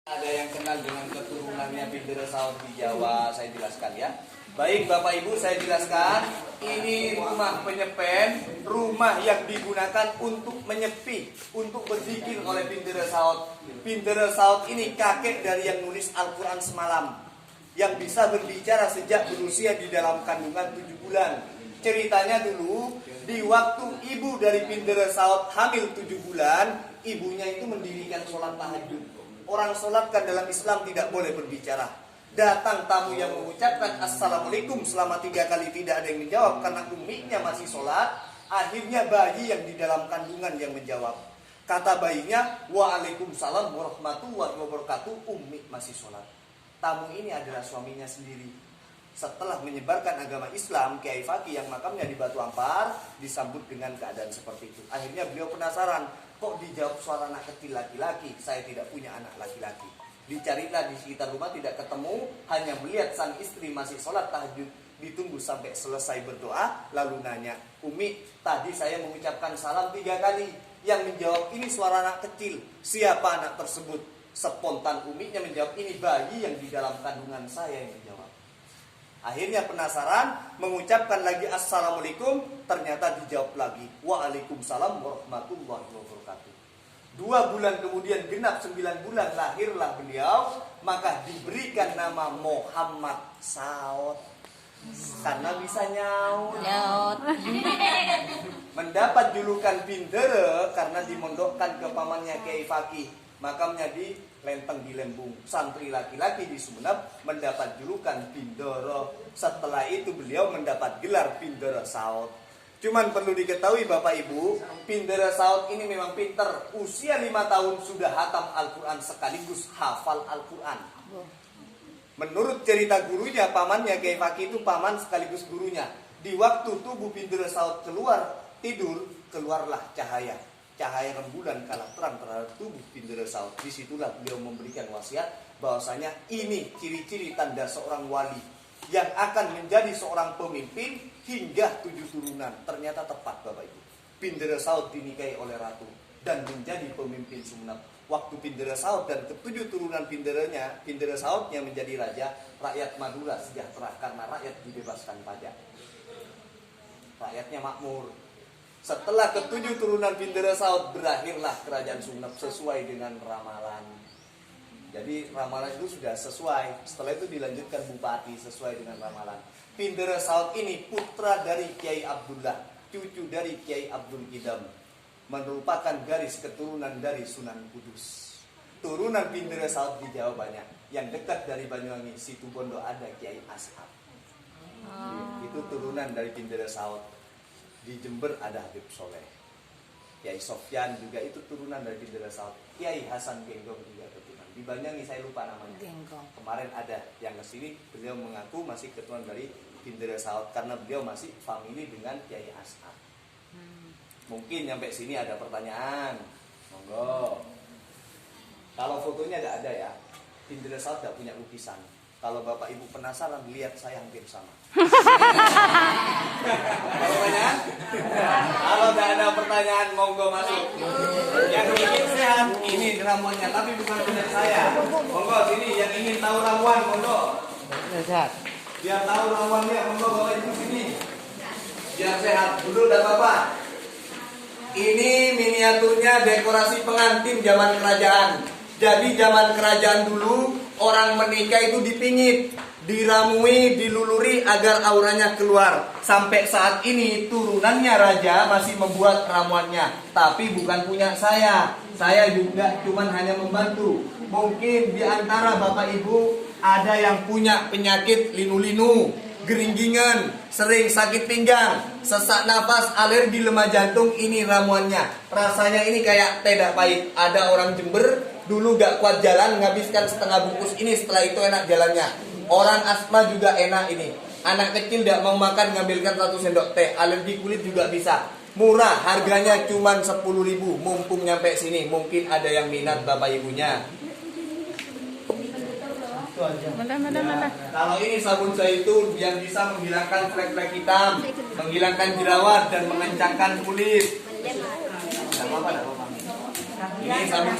Ada yang kenal dengan keturunannya Bindera Saud di Jawa, saya jelaskan ya. Baik Bapak Ibu, saya jelaskan. Ini rumah penyepen, rumah yang digunakan untuk menyepi, untuk berzikir oleh Bindera Saud. Bindera Saud ini kakek dari yang nulis Al-Quran semalam, yang bisa berbicara sejak berusia di dalam kandungan 7 bulan. Ceritanya dulu, di waktu ibu dari Bindera Saud hamil 7 bulan, ibunya itu mendirikan sholat tahajud. Orang sholat kan dalam Islam tidak boleh berbicara. Datang tamu yang mengucapkan Assalamualaikum selama 3 kali tidak ada yang menjawab karena umminya masih sholat. Akhirnya bayi yang di dalam kandungan yang menjawab. Kata bayinya, Waalaikumsalam warahmatullahi wabarakatuh, ummi masih sholat. Tamu ini adalah suaminya sendiri. Setelah menyebarkan agama Islam, Kiai Fakih yang makamnya di Batu Ampar disambut dengan keadaan seperti itu. Akhirnya beliau penasaran, kok dijawab suara anak kecil laki-laki, saya tidak punya anak laki-laki. Dicarilah di sekitar rumah, tidak ketemu, hanya melihat sang istri masih sholat tahajud. Ditunggu sampai selesai berdoa, lalu nanya, Umi, tadi saya mengucapkan salam 3 kali. Yang menjawab ini suara anak kecil, siapa anak tersebut? Spontan uminya menjawab, ini bayi yang di dalam kandungan saya yang menjawab. Akhirnya penasaran, mengucapkan lagi Assalamualaikum, ternyata dijawab lagi Waalaikumsalam warahmatullahi wabarakatuh. 2 bulan kemudian, genap 9 bulan, lahirlah beliau. Maka diberikan nama Muhammad Saud, karena bisa nyaut. Mendapat julukan Bindera karena dimondokkan ke pamannya Kiai Fakih. Makamnya di Lenteng di Lembung. Santri laki-laki di Sumeneb mendapat julukan Bindera. Setelah itu beliau mendapat gelar Bindera Saud. Cuman perlu diketahui Bapak Ibu, Bindera Saud ini memang pinter. Usia 5 tahun sudah hatam Al-Quran sekaligus hafal Al-Quran. Menurut cerita gurunya, pamannya Kiai Fakih itu paman sekaligus gurunya. Di waktu tubuh Bindera Saud keluar tidur, keluarlah cahaya. Cahaya rembulan kalah terang terhadap tubuh Bindera Saud. Disitulah beliau memberikan wasiat bahwasanya ini ciri-ciri tanda seorang wali yang akan menjadi seorang pemimpin hingga 7 turunan. Ternyata tepat Bapak Ibu. Bindera Saud dinikahi oleh ratu dan menjadi pemimpin Sumeneb. Waktu Bindera Saud dan ke-7 turunan Bindera Saudnya menjadi raja, rakyat Madura sejahtera karena rakyat dibebaskan pajak. Rakyatnya makmur. Setelah ke-7 turunan Bindera Saud, berakhirlah kerajaan Sumeneb sesuai dengan ramalan. Jadi ramalan itu sudah sesuai. Setelah itu dilanjutkan bupati sesuai dengan ramalan. Bindera Saud ini putra dari Kiai Abdullah, cucu dari Kiai Abdul Qidam, merupakan garis keturunan dari Sunan Kudus. Turunan Bindera Saud di Jawa banyak. Yang dekat dari Banyuwangi, Situbondo ada Kiai Ashab. Itu turunan dari Bindera Saud. Di Jember ada Habib Soleh. Kiai Sofyan juga itu turunan dari Bindera Saud. Kiai Hasan Genggong juga keturunan. Di Banyuwangi saya lupa namanya. Genggong. Kemarin ada yang kesini, beliau mengaku masih keturunan dari Bindera Saud karena beliau masih famili dengan Kiai Ashab. Mungkin sampai sini ada pertanyaan. Monggo. Kalau fotonya tidak ada ya. Bindera Saud tidak punya lukisan. Kalau Bapak Ibu penasaran, lihat saya hampir sama. Ada pertanyaan? Kalau tidak ada pertanyaan, monggo masuk. Yang ingin sehat, ini ramuannya, tapi bukan punya saya. Monggo sini, yang ingin tahu ramuan, monggo. Sehat. Biar tahu ramuannya, monggo Bapak Ibu sini. Biar sehat. Dulu tidak apa-apa. Ini miniaturnya dekorasi pengantin zaman kerajaan. Jadi zaman kerajaan dulu, orang menikah itu dipingit, diramui, diluluri agar auranya keluar. Sampai saat ini turunannya raja masih membuat ramuannya, tapi bukan punya saya. Saya juga cuman hanya membantu. Mungkin di antara Bapak Ibu ada yang punya penyakit linu-linu, geringgingan, sering sakit pinggang, sesak nafas, alergi, lemah jantung. Ini ramuannya. Rasanya ini kayak teh dak pahit. Ada orang Jember dulu gak kuat jalan, menghabiskan setengah bungkus ini, setelah itu enak jalannya. Orang asma juga enak ini. Anak kecil gak mau makan, ngambilkan 1 sendok teh. Alergi kulit juga bisa. Murah, harganya cuma 10.000. Mumpung nyampe sini, mungkin ada yang minat Bapak Ibunya. Mana. Kalau ini sabun zaitun yang bisa menghilangkan flek-flek hitam, menghilangkan jerawat dan mengencangkan kulit. Tidak apa-apa. Ini sabun